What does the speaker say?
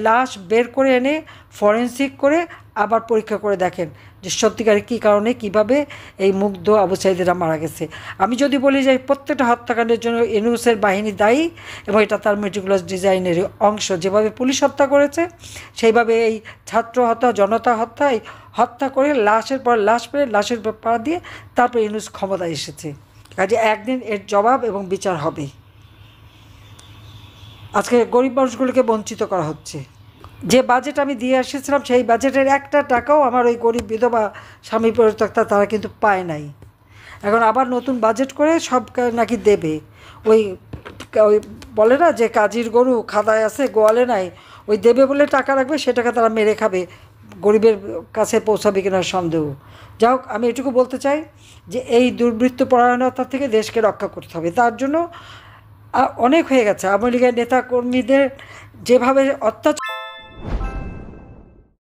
লাশ বের করে এনে ফরেনসিক করে আবার পরীক্ষা করে দেখেন যে সত্যিকারে কী কারণে কীভাবে এই মুগ্ধ আবু সাঈদীরা মারা গেছে। আমি যদি বলি যে প্রত্যেকটা হত্যাকাণ্ডের জন্য ইউনূসের বাহিনী দায়ী এবং এটা তার মেটিকুলাস ডিজাইনের অংশ, যেভাবে পুলিশ হত্যা করেছে সেইভাবে এই ছাত্র হত্যা, জনতা হত্যা, এই হত্যা করে লাশের পর লাশ পেয়ে লাশের পা দিয়ে তারপর ইউনূস ক্ষমতায় এসেছে। কাজে একদিন এর জবাব এবং বিচার হবে। আজকে গরিব মানুষগুলোকে বঞ্চিত করা হচ্ছে। যে বাজেট আমি দিয়ে এসেছিলাম সেই বাজেটের একটা টাকাও আমার ওই গরিব বিধবা স্বামী পরিত্যক্তা তারা কিন্তু পায় নাই। এখন আবার নতুন বাজেট করে সব নাকি দেবে। ওই ওই বলে না যে কাজীর গরু খাদায় আছে গোয়ালে নাই, ওই দেবে বলে টাকা রাখবে, সে টাকা তারা মেরে খাবে, গরিবের কাছে পৌঁছাবে কিনা সন্দেহ। যাই হোক, আমি এটুকু বলতে চাই যে এই দুর্বৃত্তপরায়ণতা থেকে দেশকে রক্ষা করতে হবে। তার জন্য অনেক হয়ে গেছে। আওয়ামী লীগের নেতাকর্মীদের যেভাবে অত্যাচার